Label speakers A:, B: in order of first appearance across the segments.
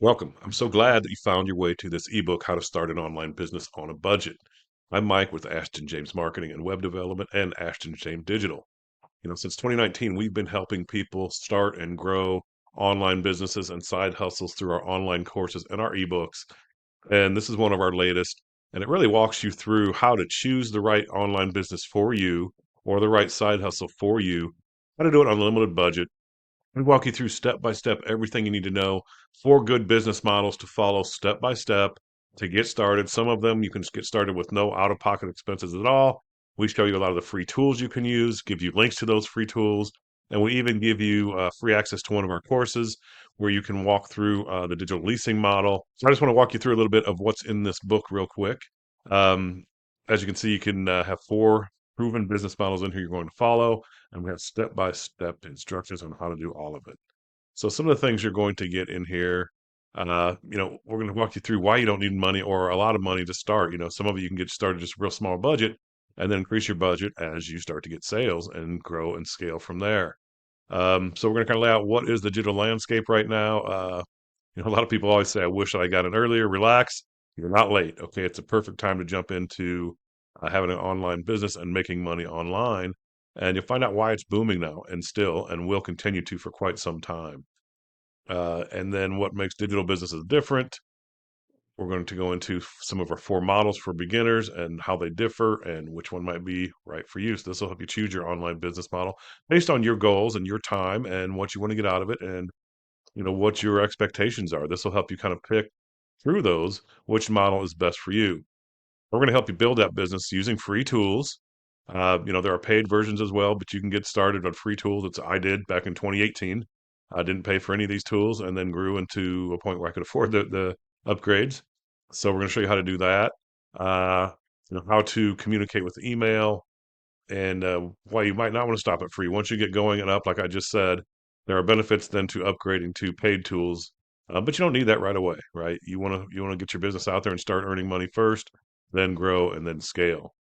A: Welcome. I'm so glad that you found your way to this ebook, How to Start an Online Business on a Budget. I'm Mike with Ashton James Marketing and Web Development and Ashton James Digital. Since 2019, we've been helping people start and grow online businesses and side hustles through our online courses and our ebooks. And this is one of our latest, and it really walks you through how to choose the right online business for you or the right side hustle for you, how to do it on a limited budget. We walk you through step by step everything you need to know, four good business models to follow step by step to get started. Some of them you can get started with no out of pocket expenses at all. We show you a lot of the free tools you can use, give you links to those free tools, and we even give you free access to one of our courses where you can walk through the digital leasing model. So I just want to walk you through a little bit of what's in this book real quick. Um, as you can see, you can have four proven business models in here you're going to follow, and we have step-by-step instructions on how to do all of it. So some of the things you're going to get in here, we're going to walk you through why you don't need money or a lot of money to start. Some of you can get started just a real small budget and then increase your budget as you start to get sales and grow and scale from there. So we're going to kind of lay out what is the digital landscape right now. A lot of people always say, I wish I got in earlier. Relax. You're not late. Okay. It's a perfect time to jump into having an online business and making money online. And you'll find out why it's booming now and still, and will continue to for quite some time. And then what makes digital businesses different. We're going to go into some of our four models for beginners and how they differ and which one might be right for you. So this will help you choose your online business model based on your goals and your time and what you want to get out of it and what your expectations are. This will help you kind of pick through those which model is best for you. We're going to help you build that business using free tools. There are paid versions as well, but you can get started on free tools. It's I did back in 2018. I didn't pay for any of these tools and then grew into a point where I could afford the upgrades. So we're going to show you how to do that. Uh, how to communicate with email, and why you might not want to stop at free. Once you get going and up, like I just said, there are benefits then to upgrading to paid tools, but you don't need that right away, right? You want to get your business out there and start earning money first, then grow and then scale.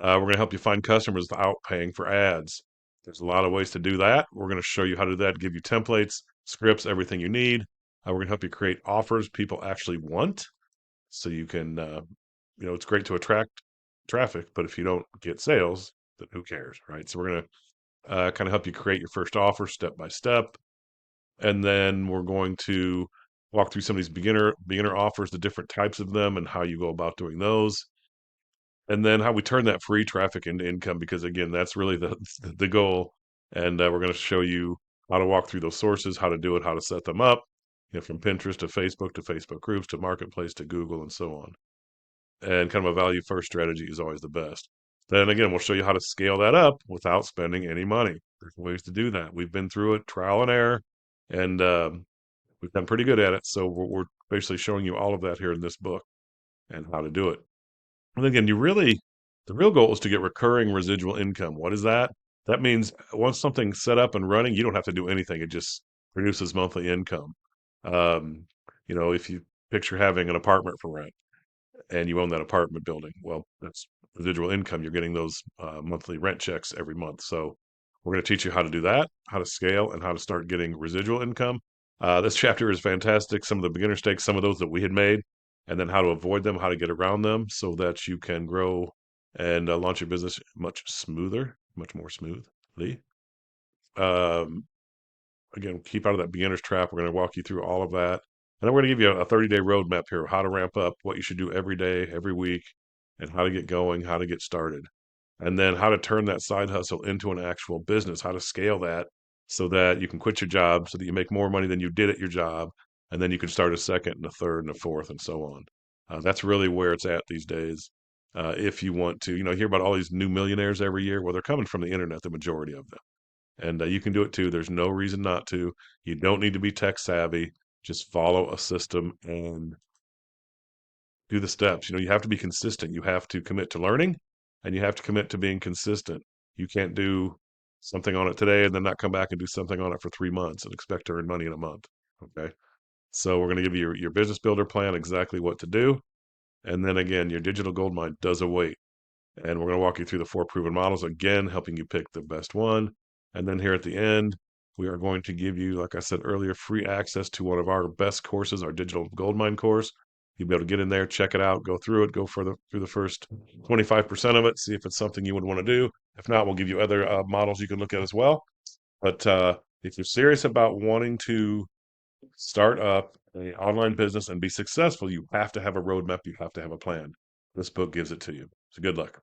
A: We're going to help you find customers without paying for ads. There's a lot of ways to do that. We're going to show you how to do that, give you templates, scripts, everything you need. We're going to help you create offers people actually want, so you can, it's great to attract traffic, but if you don't get sales, then who cares, right? So we're going to kind of help you create your first offer step by step, and then we're going to walk through some of these beginner offers, the different types of them, and how you go about doing those, and then how we turn that free traffic into income. Because again, that's really the the goal. And we're going to show you how to walk through those sources, how to do it, how to set them up, from Pinterest to Facebook groups to Marketplace to Google and so on. And kind of a value first strategy is always the best. Then again, we'll show you how to scale that up without spending any money. There's ways to do that. We've been through it, trial and error, and we've done pretty good at it. So we're basically showing you all of that here in this book and how to do it. And again, the real goal is to get recurring residual income. What is that? That means once something's set up and running, you don't have to do anything. It just produces monthly income. Um, if you picture having an apartment for rent and you own that apartment building, well, that's residual income. You're getting those monthly rent checks every month. So we're going to teach you how to do that, how to scale, and how to start getting residual income. This chapter is fantastic. Some of the beginner mistakes, some of those that we had made, and then how to avoid them, how to get around them so that you can grow and launch your business much more smoothly. Um, Again, keep out of that beginner's trap. We're going to walk you through all of that. And then we're going to give you a 30-day roadmap here of how to ramp up, what you should do every day, every week, and how to get going, how to get started. And then how to turn that side hustle into an actual business, how to scale that so that you can quit your job, so that you make more money than you did at your job. And then you can start a second and a third and a fourth and so on. That's really where it's at these days. If you want to, hear about all these new millionaires every year. Well, they're coming from the internet, the majority of them. And you can do it too. There's no reason not to. You don't need to be tech savvy. Just follow a system and do the steps. You have to be consistent. You have to commit to learning, and you have to commit to being consistent. You can't do something on it today and then not come back and do something on it for 3 months and expect to earn money in a month. Okay. So we're going to give you your business builder plan, exactly what to do. And then again, your digital gold mine does await. And we're going to walk you through the four proven models again, helping you pick the best one. And then here at the end, We are going to give you, like I said earlier, free access to one of our best courses, our digital goldmine course. You'll be able to get in there, check it out, go through it, go through the first 25% of it, see if it's something you would want to do. If not, we'll give you other models you can look at as well. But if you're serious about wanting to start up an online business and be successful, you have to have a roadmap. You have to have a plan. This book gives it to you. So good luck.